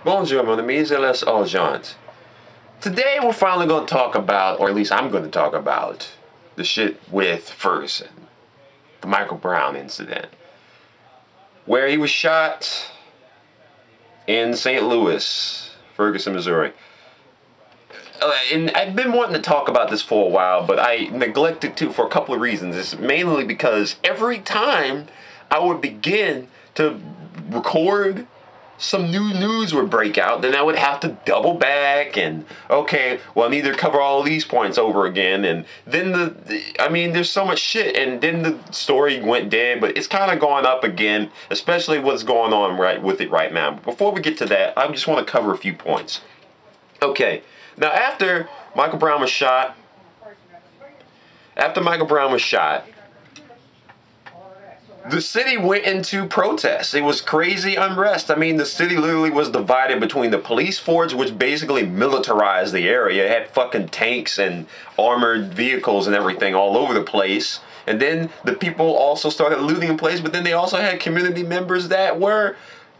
Bonjour, mon amis, et les gens. Today we're finally going to talk about, or at least I'm going to talk about, the shit with Ferguson. The Michael Brown incident. Where he was shot in St. Louis, Ferguson, Missouri. And I've been wanting to talk about this for a while, but I neglected to for a couple of reasons. It's mainly because every time I would begin to record, some new news would break out, then I would have to double back and, okay, well, I need to cover all of these points over again. And then there's so much shit. And then the story went dead, but it's kind of going up again, especially what's going on with it right now. Before we get to that, I just want to cover a few points. Okay. Now, after Michael Brown was shot, the city went into protest. It was crazy unrest. I mean, the city literally was divided between the police force, which basically militarized the area. It had fucking tanks and armored vehicles and everything all over the place. And then the people also started looting in place, but then they also had community members that were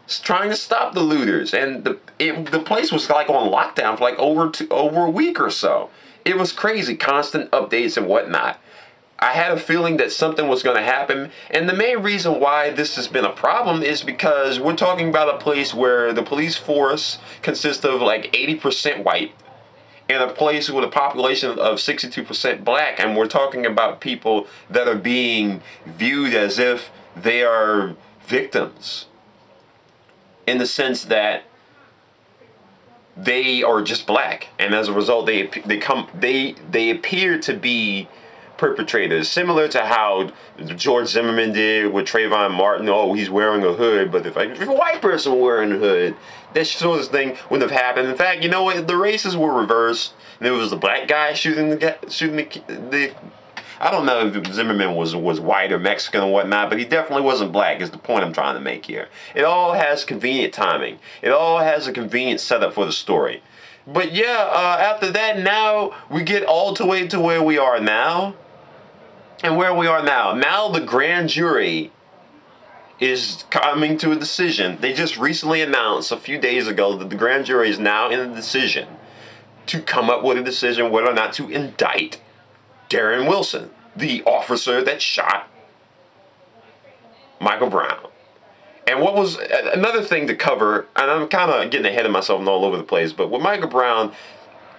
trying to stop the looters, and the place was like on lockdown for like over a week or so. It was crazy, constant updates and whatnot. I had a feeling that something was going to happen, and the main reason why this has been a problem is because we're talking about a place where the police force consists of like 80% white, and a place with a population of 62% black, and we're talking about people that are being viewed as if they are victims, in the sense that they are just black, and as a result, they appear to be perpetrators, similar to how George Zimmerman did with Trayvon Martin. Oh, he's wearing a hood, but if a white person were wearing a hood, that sort of thing wouldn't have happened. In fact, you know what? The races were reversed, and it was the black guy shooting the I don't know if Zimmerman was white or Mexican or whatnot, but he definitely wasn't black, is the point I'm trying to make here. It all has convenient timing. It all has a convenient setup for the story. But yeah, after that, now we get all the way to where we are now. And where we are now. Now the grand jury is coming to a decision. They just recently announced a few days ago that the grand jury is now in a decision to come up with a decision whether or not to indict Darren Wilson, the officer that shot Michael Brown. And what was another thing to cover, and I'm kind of getting ahead of myself and all over the place, but with Michael Brown,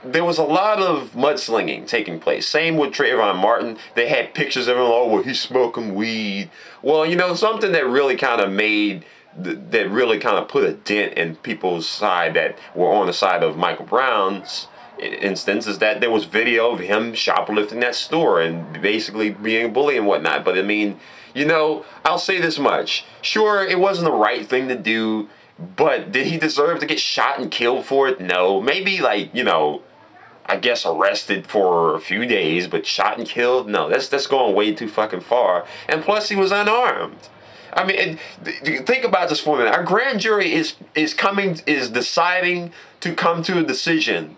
there was a lot of mudslinging taking place. Same with Trayvon Martin. They had pictures of him, oh, well, he's smoking weed. Well, you know, something that really kind of put a dent in people's side that were on the side of Michael Brown's instance is that there was video of him shoplifting that store and basically being a bully and whatnot. But I mean, you know, I'll say this much. Sure, it wasn't the right thing to do, but did he deserve to get shot and killed for it? No. Maybe, like, you know, I guess arrested for a few days, but shot and killed? No, that's going way too fucking far. And plus, he was unarmed. I mean, think about this for a minute. Our grand jury is deciding to come to a decision.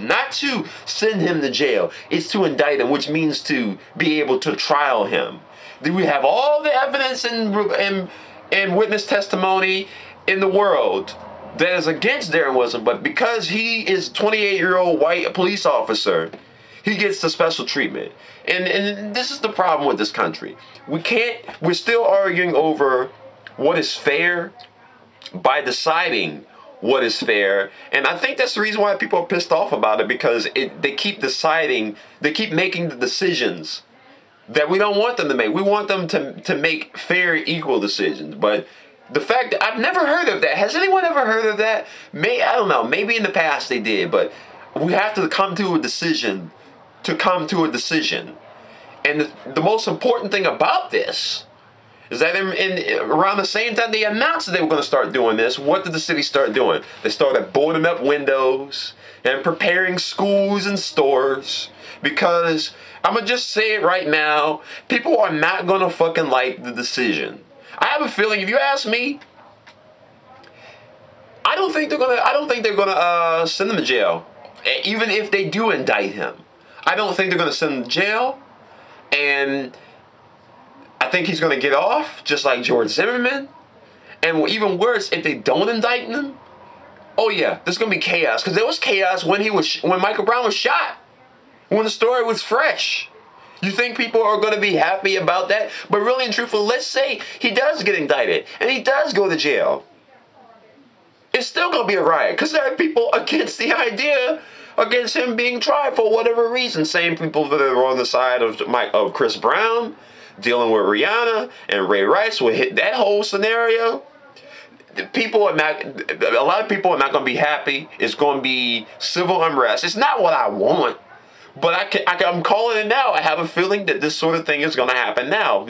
Not to send him to jail. It's to indict him, which means to be able to trial him. We have all the evidence and witness testimony in the world that is against Darren Wilson, but because he is a 28-year-old white police officer, he gets the special treatment. And this is the problem with this country. We're still arguing over what is fair by deciding what is fair. And I think that's the reason why people are pissed off about it, because they keep making the decisions that we don't want them to make. We want them to make fair, equal decisions. But the fact that I've never heard of that. Has anyone ever heard of that? I don't know. Maybe in the past they did, but we have to come to a decision And the most important thing about this is that around the same time they announced that they were going to start doing this, what did the city start doing? They started boarding up windows and preparing schools and stores, because I'm going to just say it right now, people are not going to fucking like the decision. I have a feeling, if you ask me, I don't think they're gonna send him to jail, even if they do indict him. I don't think they're gonna send him to jail, and I think he's gonna get off just like George Zimmerman. And even worse, if they don't indict him, oh yeah, there's gonna be chaos. Because there was chaos when when Michael Brown was shot, when the story was fresh. You think people are gonna be happy about that? But really and truthfully, let's say he does get indicted and he does go to jail. It's still gonna be a riot because there are people against the idea, against him being tried for whatever reason. Same people that are on the side of Chris Brown, dealing with Rihanna and Ray Rice will hit that whole scenario. People are not. A lot of people are not going to be happy. It's going to be civil unrest. It's not what I want, but I'm calling it now. I have a feeling that this sort of thing is going to happen now.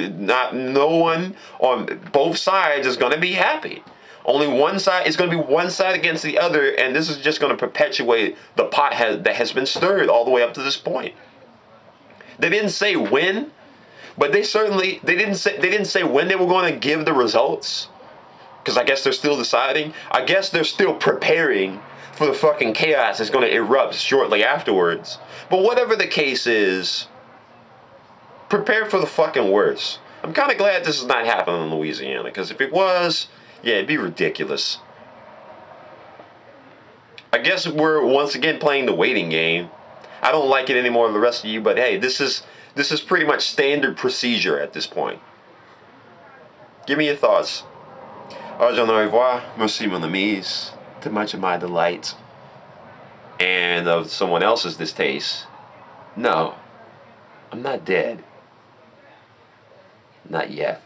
No one on both sides is going to be happy. Only one side. It's going to be one side against the other, and this is just going to perpetuate the pot that has been stirred all the way up to this point. They didn't say when, but they didn't say when they were going to give the results. Because I guess they're still deciding. I guess they're still preparing for the fucking chaos that's going to erupt shortly afterwards. But whatever the case is, prepare for the fucking worst. I'm kind of glad this is not happening in Louisiana. Because if it was, yeah, it'd be ridiculous. I guess we're once again playing the waiting game. I don't like it anymore than the rest of you. But hey, this is pretty much standard procedure at this point. Give me your thoughts. Au revoir, merci mon amis, to much of my delight, and of someone else's distaste. No, I'm not dead. Not yet.